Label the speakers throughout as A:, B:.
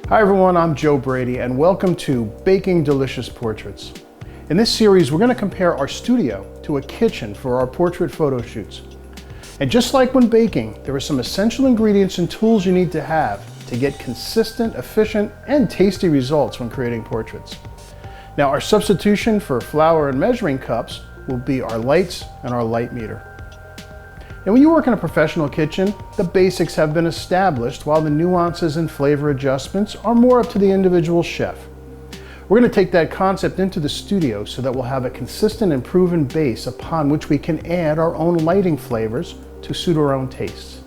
A: Hi everyone, I'm Joe Brady and welcome to Baking Delicious Portraits. In this series, we're going to compare our studio to a kitchen for our portrait photo shoots. And just like when baking, there are some essential ingredients and tools you need to have to get consistent, efficient, and tasty results when creating portraits. Now, our substitution for flour and measuring cups will be our lights and our light meter. Now, when you work in a professional kitchen, the basics have been established while the nuances and flavor adjustments are more up to the individual chef. We're going to take that concept into the studio so that we'll have a consistent and proven base upon which we can add our own lighting flavors to suit our own tastes.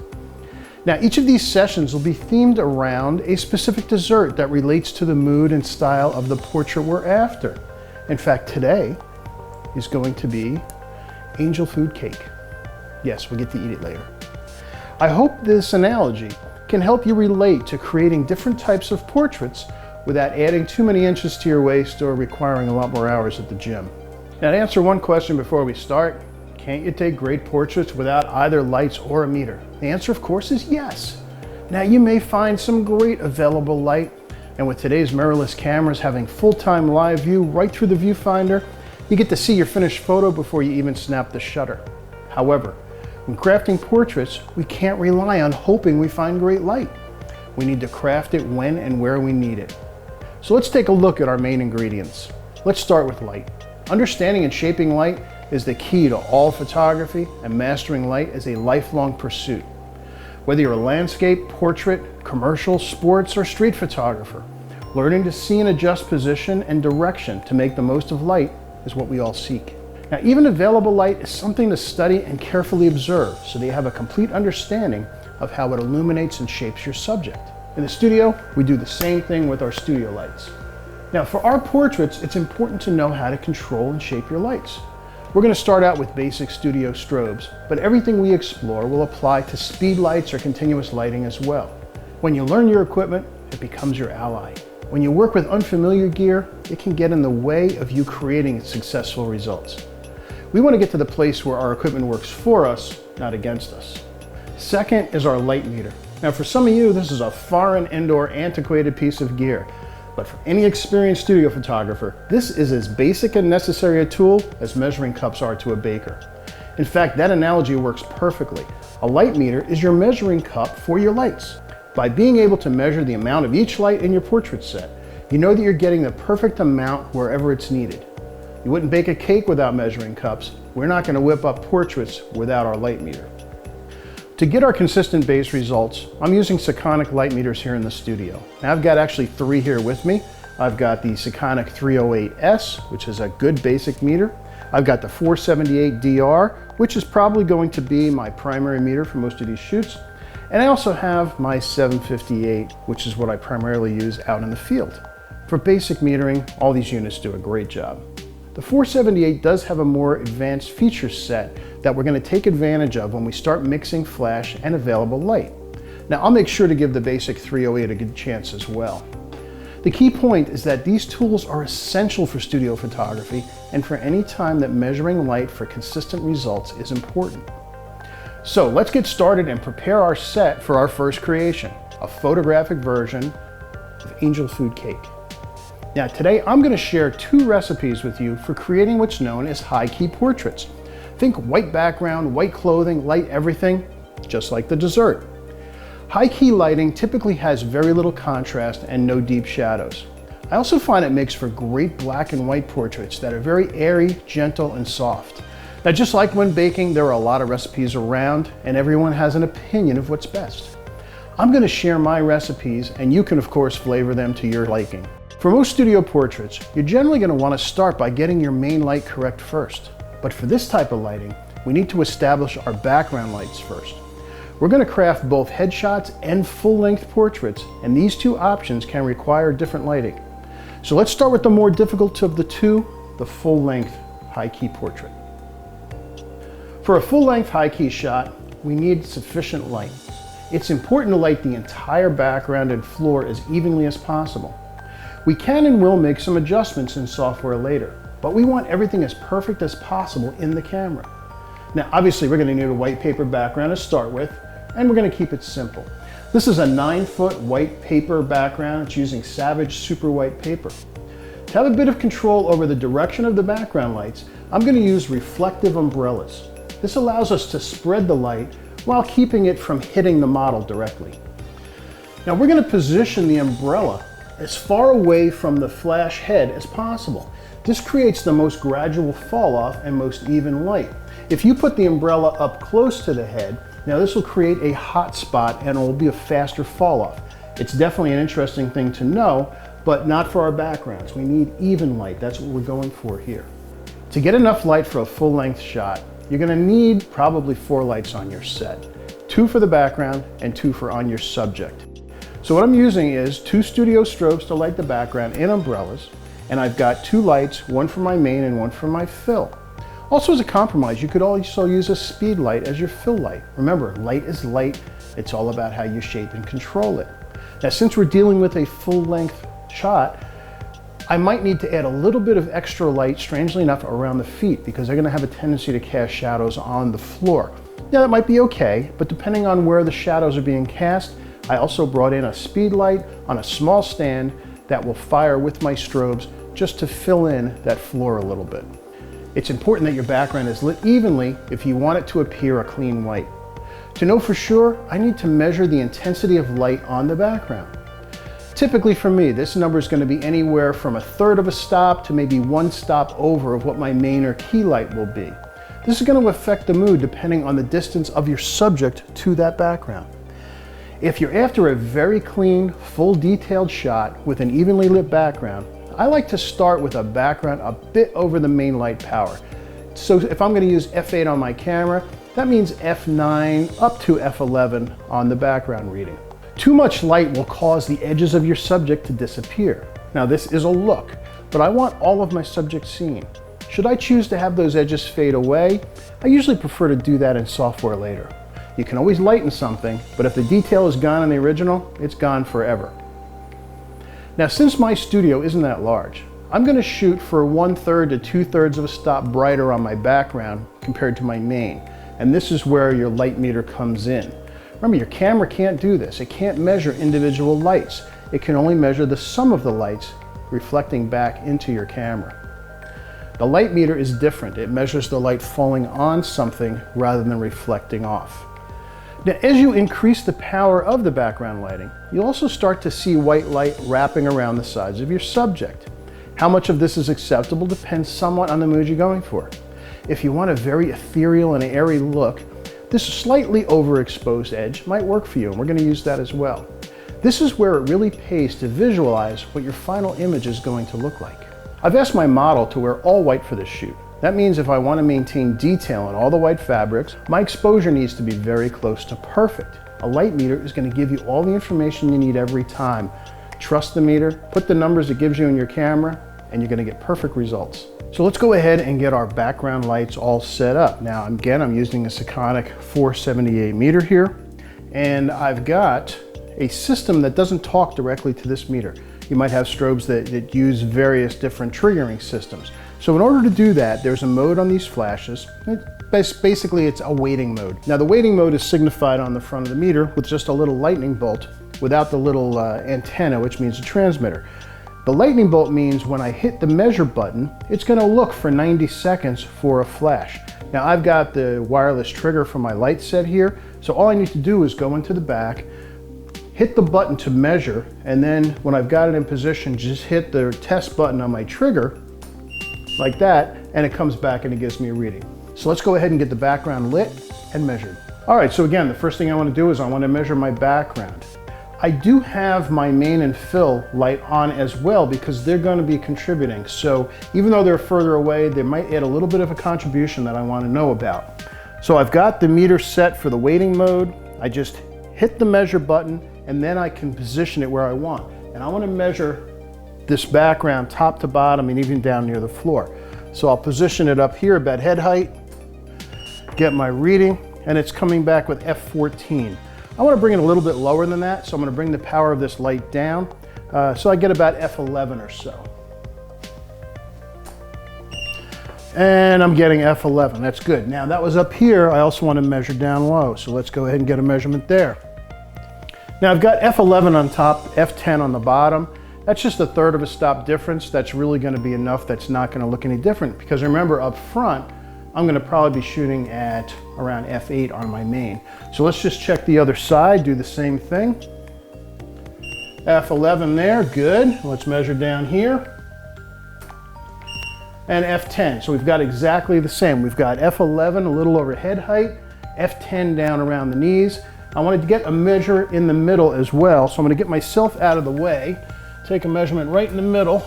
A: Now, each of these sessions will be themed around a specific dessert that relates to the mood and style of the portrait we're after. In fact, today is going to be angel food cake. Yes, we'll get to eat it later. I hope this analogy can help you relate to creating different types of portraits without adding too many inches to your waist or requiring a lot more hours at the gym. Now, to answer one question before we start, can't you take great portraits without either lights or a meter? The answer, of course, is yes. Now, you may find some great available light, and with today's mirrorless cameras having full-time live view right through the viewfinder, you get to see your finished photo before you even snap the shutter. However, when crafting portraits, we can't rely on hoping we find great light. We need to craft it when and where we need it. So let's take a look at our main ingredients. Let's start with light. Understanding and shaping light is the key to all photography, and mastering light is a lifelong pursuit. Whether you're a landscape, portrait, commercial, sports, or street photographer, learning to see and adjust position and direction to make the most of light is what we all seek. Now, even available light is something to study and carefully observe so that you have a complete understanding of how it illuminates and shapes your subject. In the studio, we do the same thing with our studio lights. Now, for our portraits, it's important to know how to control and shape your lights. We're going to start out with basic studio strobes, but everything we explore will apply to speed lights or continuous lighting as well. When you learn your equipment, it becomes your ally. When you work with unfamiliar gear, it can get in the way of you creating successful results. We want to get to the place where our equipment works for us, not against us. Second is our light meter. Now, for some of you, this is a foreign, indoor, antiquated piece of gear. But for any experienced studio photographer, this is as basic and necessary a tool as measuring cups are to a baker. In fact, that analogy works perfectly. A light meter is your measuring cup for your lights. By being able to measure the amount of each light in your portrait set, you know that you're getting the perfect amount wherever it's needed. You wouldn't bake a cake without measuring cups. We're not going to whip up portraits without our light meter. To get our consistent base results, I'm using Sekonic light meters here in the studio. Now, I've got actually three here with me. I've got the Sekonic 308S, which is a good basic meter. I've got the 478DR, which is probably going to be my primary meter for most of these shoots. And I also have my 758, which is what I primarily use out in the field. For basic metering, all these units do a great job. The 478 does have a more advanced feature set that we're going to take advantage of when we start mixing flash and available light. Now, I'll make sure to give the basic 308 a good chance as well. The key point is that these tools are essential for studio photography and for any time that measuring light for consistent results is important. So let's get started and prepare our set for our first creation, a photographic version of angel food cake. Now, today I'm going to share two recipes with you for creating what's known as Heike Portraits. Think white background, white clothing, light everything, just like the dessert. Heike lighting typically has very little contrast and no deep shadows. I also find it makes for great black and white portraits that are very airy, gentle, and soft. Now, just like when baking, there are a lot of recipes around and everyone has an opinion of what's best. I'm going to share my recipes and you can, of course, flavor them to your liking. For most studio portraits, you're generally going to want to start by getting your main light correct first. But for this type of lighting, we need to establish our background lights first. We're going to craft both headshots and full-length portraits, and these two options can require different lighting. So let's start with the more difficult of the two, the full-length Heike portrait. For a full-length Heike shot, we need sufficient light. It's important to light the entire background and floor as evenly as possible. We can and will make some adjustments in software later, but we want everything as perfect as possible in the camera. Now, obviously, we're going to need a white paper background to start with, and we're going to keep it simple. This is a 9-foot white paper background. It's using Savage Super White paper. To have a bit of control over the direction of the background lights, I'm going to use reflective umbrellas. This allows us to spread the light while keeping it from hitting the model directly. Now we're going to position the umbrella as far away from the flash head as possible. This creates the most gradual fall off and most even light. If you put the umbrella up close to the head, now this will create a hot spot and it will be a faster fall off. It's definitely an interesting thing to know, but not for our backgrounds. We need even light. That's what we're going for here. To get enough light for a full length shot, you're going to need probably 4 lights on your set. 2 for the background and 2 for on your subject. So what I'm using is 2 studio strobes to light the background in umbrellas, and I've got 2 lights, one for my main and one for my fill. Also, as a compromise, you could also use a speed light as your fill light. Remember, light is light. It's all about how you shape and control it. Now, since we're dealing with a full length shot, I might need to add a little bit of extra light, strangely enough, around the feet because they're going to have a tendency to cast shadows on the floor. Now, that might be okay, but depending on where the shadows are being cast, I also brought in a speed light on a small stand that will fire with my strobes just to fill in that floor a little bit. It's important that your background is lit evenly if you want it to appear a clean white. To know for sure, I need to measure the intensity of light on the background. Typically for me, this number is going to be anywhere from 1/3 of a stop to maybe 1 stop over of what my main or key light will be. This is going to affect the mood depending on the distance of your subject to that background. If you're after a very clean, full detailed shot with an evenly lit background, I like to start with a background a bit over the main light power. So if I'm going to use f8 on my camera, that means f9 up to f11 on the background reading. Too much light will cause the edges of your subject to disappear. Now this is a look, but I want all of my subject seen. Should I choose to have those edges fade away, I usually prefer to do that in software later. You can always lighten something, but if the detail is gone in the original, it's gone forever. Now, since my studio isn't that large, I'm going to shoot for 1/3 to 2/3 of a stop brighter on my background compared to my main. And this is where your light meter comes in. Remember, your camera can't do this. It can't measure individual lights. It can only measure the sum of the lights reflecting back into your camera. The light meter is different. It measures the light falling on something rather than reflecting off. Now, as you increase the power of the background lighting, you'll also start to see white light wrapping around the sides of your subject. How much of this is acceptable depends somewhat on the mood you're going for. If you want a very ethereal and airy look, this slightly overexposed edge might work for you, and we're going to use that as well. This is where it really pays to visualize what your final image is going to look like. I've asked my model to wear all white for this shoot. That means if I want to maintain detail on all the white fabrics, my exposure needs to be very close to perfect. A light meter is going to give you all the information you need every time. Trust the meter, put the numbers it gives you in your camera, and you're going to get perfect results. So let's go ahead and get our background lights all set up. Now, again, I'm using a Sekonic 478 meter here, and I've got a system that doesn't talk directly to this meter. You might have strobes that use various different triggering systems. So in order to do that, there's a mode on these flashes. Basically, it's a waiting mode. Now, the waiting mode is signified on the front of the meter with just a little lightning bolt without the little antenna, which means a transmitter. The lightning bolt means when I hit the measure button, it's going to look for 90 seconds for a flash. Now, I've got the wireless trigger for my light set here, so all I need to do is go into the back, hit the button to measure, and then when I've got it in position, just hit the test button on my trigger, like that, and it comes back and it gives me a reading. So let's go ahead and get the background lit and measured. All right, so again, the first thing I want to do is I want to measure my background. I do have my main and fill light on as well because they're going to be contributing. So even though they're further away, they might add a little bit of a contribution that I want to know about. So I've got the meter set for the waiting mode. I just hit the measure button and then I can position it where I want. And I want to measure this background top to bottom and even down near the floor. So I'll position it up here about head height, get my reading, and it's coming back with F14. I want to bring it a little bit lower than that, so I'm going to bring the power of this light down so I get about F11 or so. And I'm getting F11, that's good. Now that was up here, I also want to measure down low, so let's go ahead and get a measurement there. Now I've got F11 on top, F10 on the bottom. That's just a third of a stop difference. That's really going to be enough. That's not going to look any different because remember up front, I'm going to probably be shooting at around F8 on my main. So let's just check the other side, do the same thing. F11 there, good. Let's measure down here. And F10, so we've got exactly the same. We've got F11 a little over head height, F10 down around the knees. I wanted to get a measure in the middle as well, so I'm going to get myself out of the way, take a measurement right in the middle,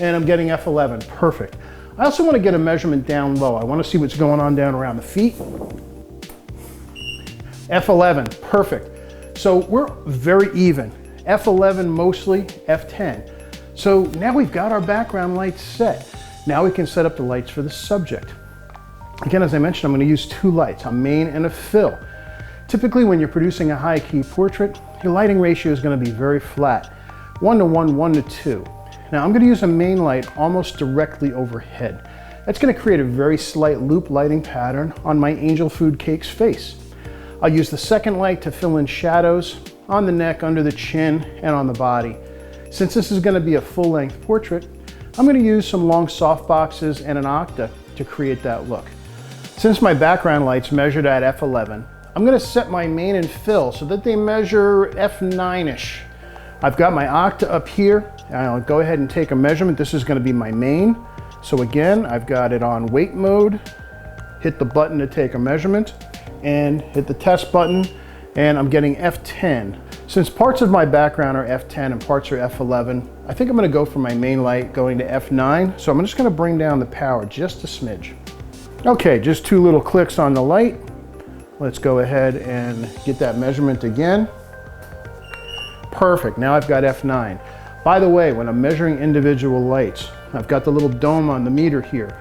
A: and I'm getting F11, perfect. I also want to get a measurement down low. I want to see what's going on down around the feet. F11, perfect. So we're very even. F11 mostly, F10. So now we've got our background lights set. Now we can set up the lights for the subject. Again, as I mentioned, I'm going to use two lights, a main and a fill. Typically when you're producing a Heike portrait, your lighting ratio is going to be very flat. 1 to 1, 1 to 2. Now I'm going to use a main light almost directly overhead. That's going to create a very slight loop lighting pattern on my angel food cake's face. I'll use the second light to fill in shadows on the neck, under the chin, and on the body. Since this is going to be a full-length portrait, I'm going to use some long softboxes and an octa to create that look. Since my background light's measured at F11, I'm going to set my main and fill so that they measure F9-ish. I've got my octa up here, and I'll go ahead and take a measurement. This is going to be my main. So again, I've got it on weight mode, hit the button to take a measurement, and hit the test button, and I'm getting F10. Since parts of my background are F10 and parts are F11, I think I'm going to go for my main light going to F9. So I'm just going to bring down the power just a smidge. Okay, just 2 little clicks on the light. Let's go ahead and get that measurement again. Perfect, now I've got F9. By the way, when I'm measuring individual lights, I've got the little dome on the meter here.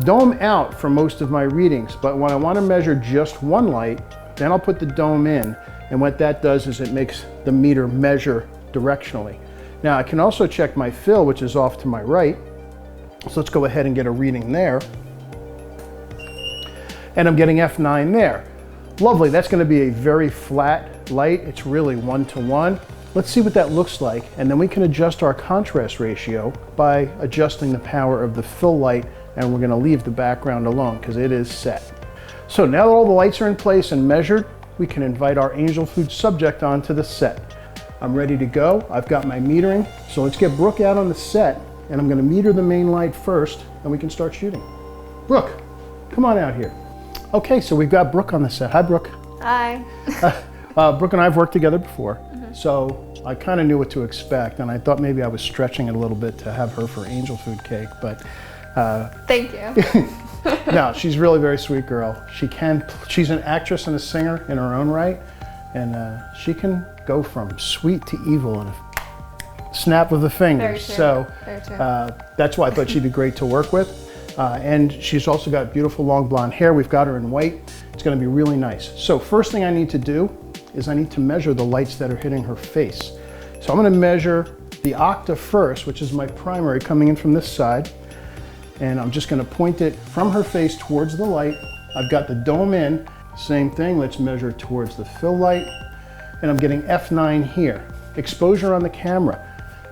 A: Dome out for most of my readings, but when I want to measure just one light, then I'll put the dome in, and what that does is it makes the meter measure directionally. Now I can also check my fill, which is off to my right. So let's go ahead and get a reading there. And I'm getting F9 there. Lovely, that's going to be a very flat light. It's really 1 to 1. Let's see what that looks like, and then we can adjust our contrast ratio by adjusting the power of the fill light, and we're going to leave the background alone because it is set. So now that all the lights are in place and measured, we can invite our angel food subject onto the set. I'm ready to go. I've got my metering, so let's get Brooke out on the set, and I'm going to meter the main light first, and we can start shooting. Brooke, come on out here. Okay, so we've got Brooke on the set. Hi, Brooke.
B: Hi.
A: Brooke and I have worked together before, so I kind of knew what to expect, and I thought maybe I was stretching it a little bit to have her for angel food cake, but
B: thank you.
A: no, she's really a very sweet girl. She's an actress and a singer in her own right, and she can go from sweet to evil in a snap of the fingers. So that's why I thought she'd be great to work with. And she's also got beautiful long blonde hair. We've got her in white. It's going to be really nice. So first thing I need to do is I need to measure the lights that are hitting her face. So I'm going to measure the octa first, which is my primary coming in from this side. And I'm just going to point it from her face towards the light. I've got the dome in. Same thing. Let's measure towards the fill light. And I'm getting F9 here. Exposure on the camera.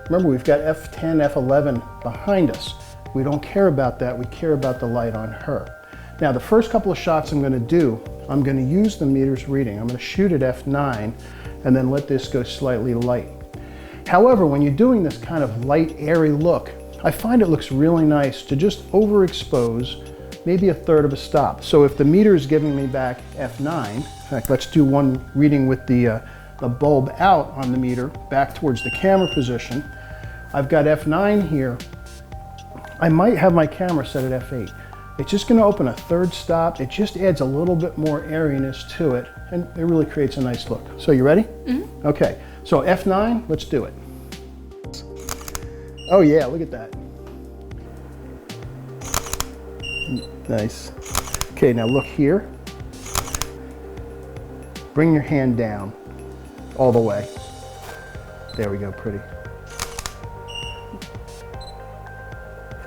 A: Remember, we've got F10, F11 behind us. We don't care about that. We care about the light on her. Now, the first couple of shots I'm going to do, I'm going to use the meter's reading. I'm going to shoot at F9 and then let this go slightly light. However, when you're doing this kind of light, airy look, I find it looks really nice to just overexpose maybe a third of a stop. So if the meter is giving me back F9, in fact, let's do one reading with the bulb out on the meter back towards the camera position. I've got F9 here. I might have my camera set at F8. It's just going to open a third stop. It just adds a little bit more airiness to it, and it really creates a nice look. So you ready? Mm-hmm. Okay, so F9, let's do it. Oh yeah, look at that. Nice. Okay, now look here. Bring your hand down all the way. There we go, pretty.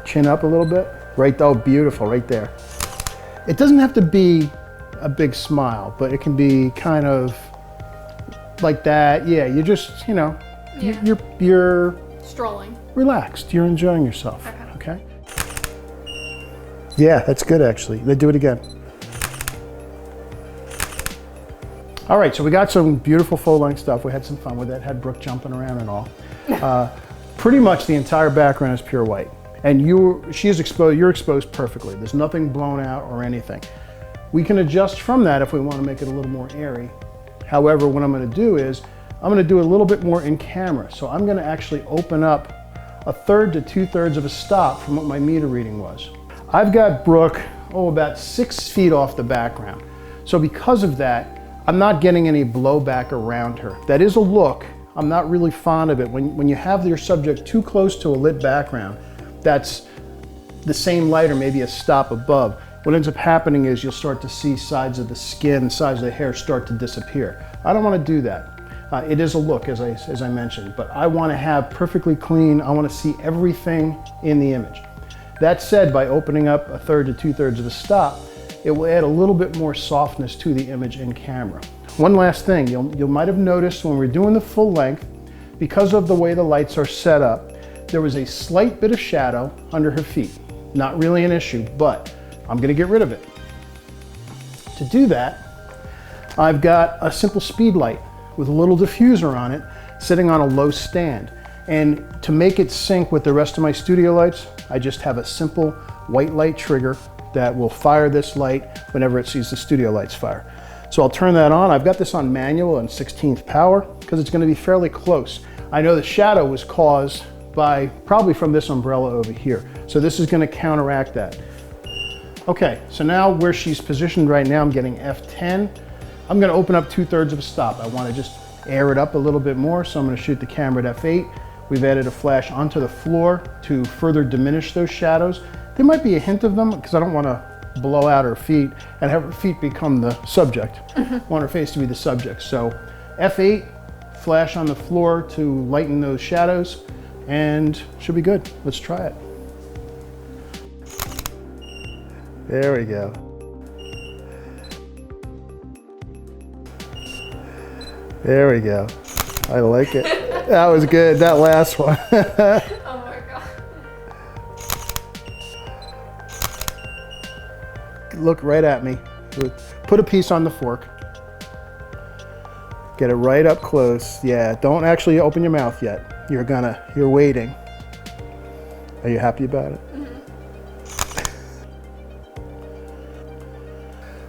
A: Chin up a little bit. Right, oh, beautiful, right there. It doesn't have to be a big smile, but it can be kind of like that. Yeah, you just, you know,
B: Yeah.
A: you're
B: Strolling.
A: relaxed. You're enjoying yourself.
B: Okay.
A: Okay? Yeah, that's good actually. Let's do it again. All right, so we got some beautiful full-length stuff. We had some fun with it. Had Brooke jumping around and all. Pretty much the entire background is pure white, and you're exposed perfectly. There's nothing blown out or anything. We can adjust from that if we want to make it a little more airy. However, what I'm going to do is I'm going to do a little bit more in camera. So I'm going to actually open up 1/3 to 2/3 of a stop from what my meter reading was. I've got Brooke, about 6 feet off the background. So because of that, I'm not getting any blowback around her. That is a look. I'm not really fond of it. When you have your subject too close to a lit background, that's the same light or maybe a stop above. What ends up happening is you'll start to see sides of the skin, sides of the hair start to disappear. I don't want to do that. It is a look, as I mentioned, but I want to have perfectly clean. I want to see everything in the image. That said, by opening up 1/3 to 2/3 of the stop, it will add a little bit more softness to the image in camera. One last thing, you might have noticed when we're doing the full length, because of the way the lights are set up, there was a slight bit of shadow under her feet. Not really an issue, but I'm going to get rid of it. To do that, I've got a simple speed light with a little diffuser on it sitting on a low stand. And to make it sync with the rest of my studio lights, I just have a simple white light trigger that will fire this light whenever it sees the studio lights fire. So I'll turn that on. I've got this on manual and 16th power because it's going to be fairly close. I know the shadow was caused by probably from this umbrella over here. So this is going to counteract that. Okay, so now where she's positioned right now, I'm getting F10. I'm going to open up 2/3 of a stop. I want to just air it up a little bit more, so I'm going to shoot the camera at F8. We've added a flash onto the floor to further diminish those shadows. There might be a hint of them because I don't want to blow out her feet and have her feet become the subject. I want her face to be the subject. So F8, flash on the floor to lighten those shadows, and should be good. Let's try it. There we go. There we go. I like it. That was good, that last one.
B: Oh my God.
A: Look right at me. Put a piece on the fork. Get it right up close. Yeah, don't actually open your mouth yet. You're waiting. Are you happy about it?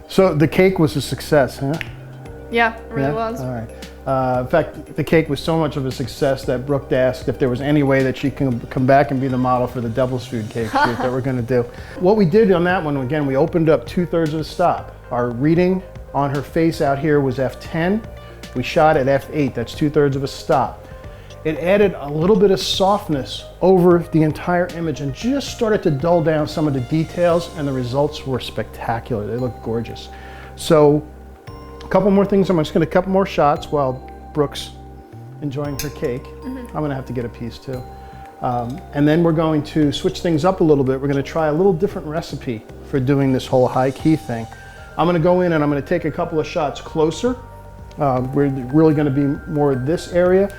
A: So the cake was a success, huh?
B: Yeah, it really was.
A: All right. In fact, the cake was so much of a success that Brooke asked if there was any way that she can come back and be the model for the Devil's Food cake shoot that we're going to do. What we did on that one, again, we opened up 2/3 of the stop. Our reading on her face out here was F10. We shot at F8. That's 2/3 of a stop. It added a little bit of softness over the entire image and just started to dull down some of the details, and the results were spectacular. They looked gorgeous. So a couple more things. I'm just going to couple more shots while Brooke's enjoying her cake. I'm going to have to get a piece too. And then we're going to switch things up a little bit. We're going to try a little different recipe for doing this whole high key thing. I'm going to go in and I'm going to take a couple of shots closer. We're really going to be more this area.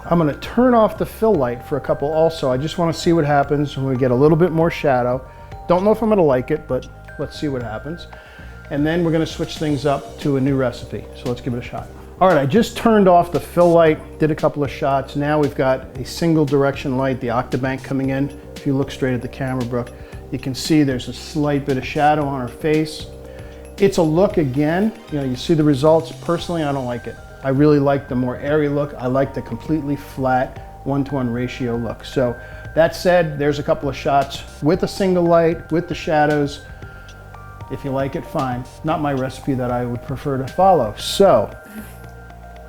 A: I'm going to turn off the fill light for a couple also. I just want to see what happens when we get a little bit more shadow. Don't know if I'm going to like it, but let's see what happens. And then we're going to switch things up to a new recipe. So let's give it a shot. All right, I just turned off the fill light, did a couple of shots. Now we've got a single direction light, the octabank coming in. If you look straight at the camera, Brooke, you can see there's a slight bit of shadow on her face. It's a look again. You see the results. Personally, I don't like it. I really like the more airy look. I like the completely flat 1-to-1 ratio look. So that said, there's a couple of shots with a single light, with the shadows. If you like it, fine. Not my recipe that I would prefer to follow. So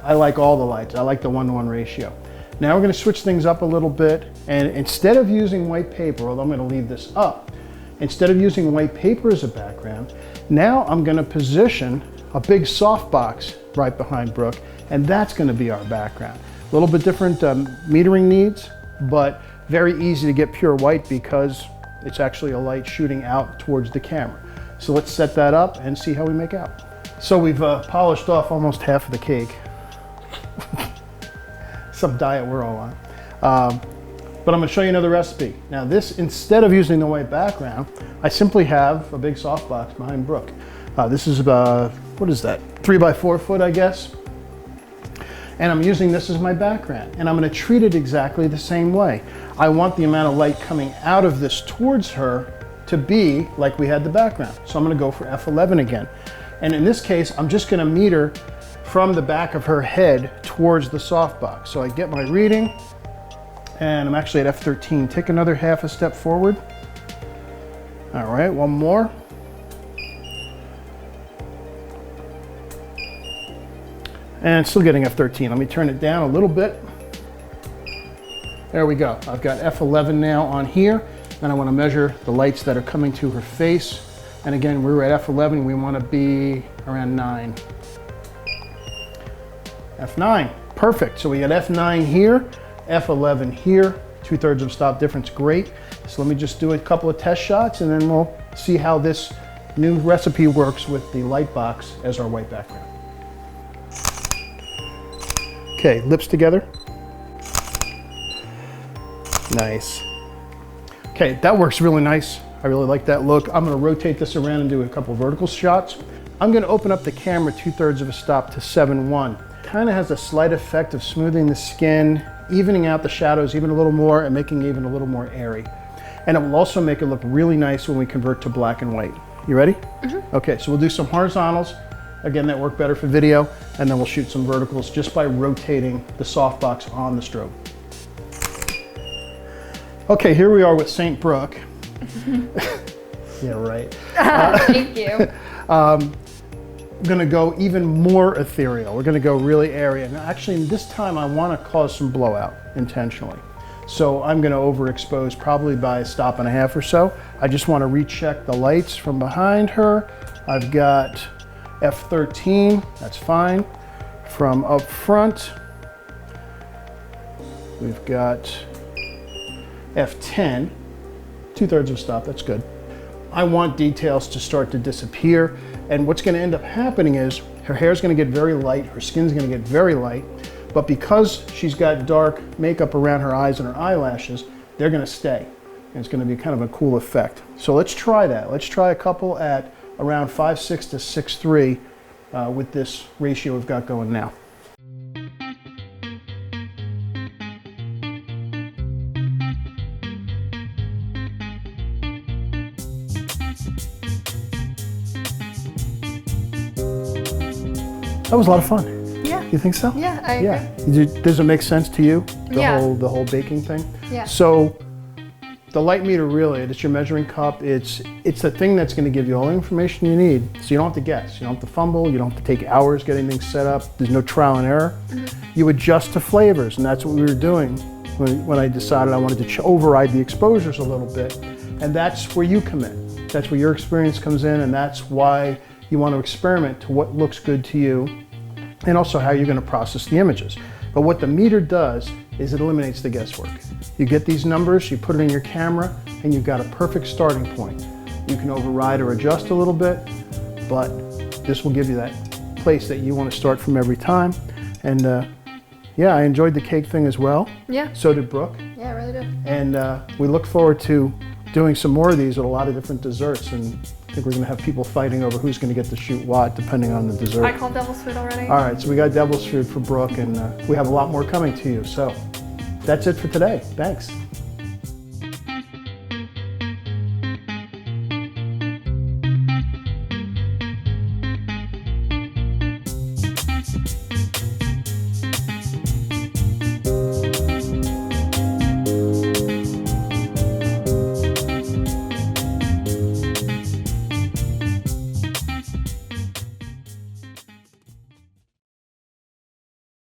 A: I like all the lights. I like the 1-to-1 ratio. Now we're going to switch things up a little bit, and instead of using white paper, although I'm going to leave this up, instead of using white paper as a background, now I'm going to position a big softbox right behind Brooke, and that's going to be our background. A little bit different metering needs, but very easy to get pure white because it's actually a light shooting out towards the camera. So let's set that up and see how we make out. So we've polished off almost half of the cake. some diet we're all on. But I'm gonna show you another recipe. Now this, instead of using the white background, I simply have a big softbox behind Brooke. This is about, what is that? 3x4 foot, I guess. And I'm using this as my background. And I'm gonna treat it exactly the same way. I want the amount of light coming out of this towards her to be like we had the background. So I'm gonna go for f11 again. And in this case, I'm just gonna meet her from the back of her head towards the softbox. So I get my reading, and I'm actually at f13. Take another half a step forward. All right, one more. And still getting f13. Let me turn it down a little bit. There we go. I've got f11 now on here, and I want to measure the lights that are coming to her face. And again, we're at f11. We want to be around 9. f9, perfect. So we got f9 here, f11 here, 2/3 of a stop difference, great. So let me just do a couple of test shots, and then we'll see how this new recipe works with the light box as our white background. Okay, lips together. Nice. Okay, that works really nice. I really like that look. I'm gonna rotate this around and do a couple vertical shots. I'm gonna open up the camera 2/3 of a stop to 7:1. Kind of has a slight effect of smoothing the skin, evening out the shadows even a little more, and making it even a little more airy. And it will also make it look really nice when we convert to black and white. You ready? Mm-hmm. Okay, so we'll do some horizontals. Again, that work better for video, and then we'll shoot some verticals just by rotating the softbox on the strobe. Okay, here we are with St. Brooke. Yeah, right.
B: Thank you.
A: I'm gonna go even more ethereal. We're gonna go really airy. And actually, this time I wanna cause some blowout intentionally. So I'm gonna overexpose probably by a stop and a half or so. I just wanna recheck the lights from behind her. I've got f13, that's fine. From up front, we've got f10, 2/3 of a stop, that's good. I want details to start to disappear, and what's gonna end up happening is her hair's gonna get very light, her skin's gonna get very light, but because she's got dark makeup around her eyes and her eyelashes, they're gonna stay. And it's gonna be kind of a cool effect. So let's try that. Let's try a couple at around 5.6 to 6.3 with this ratio we've got going now. That was a lot of fun.
B: Yeah.
A: You think so?
B: Yeah, I agree.
A: Yeah. Does it make sense to you?
B: Yeah.
A: The whole baking thing?
B: Yeah.
A: So the light meter really, it's your measuring cup. It's the thing that's going to give you all the information you need. So you don't have to guess. You don't have to fumble. You don't have to take hours getting things set up. There's no trial and error. Mm-hmm. You adjust to flavors, and that's what we were doing when I decided I wanted to override the exposures a little bit. And that's where you come in. That's where your experience comes in, and that's why you want to experiment to what looks good to you, and also how you're going to process the images. But what the meter does is it eliminates the guesswork. You get these numbers, you put it in your camera, and you've got a perfect starting point. You can override or adjust a little bit, but this will give you that place that you want to start from every time. And yeah, I enjoyed the cake thing as well.
B: Yeah.
A: So did Brooke.
B: Yeah, I really did.
A: And we look forward to doing some more of these with a lot of different desserts, and I think we're going to have people fighting over who's going to get to shoot what, depending on the dessert.
B: I called devil's food already.
A: All right, so we got devil's food for Brooke, and we have a lot more coming to you. So that's it for today. Thanks.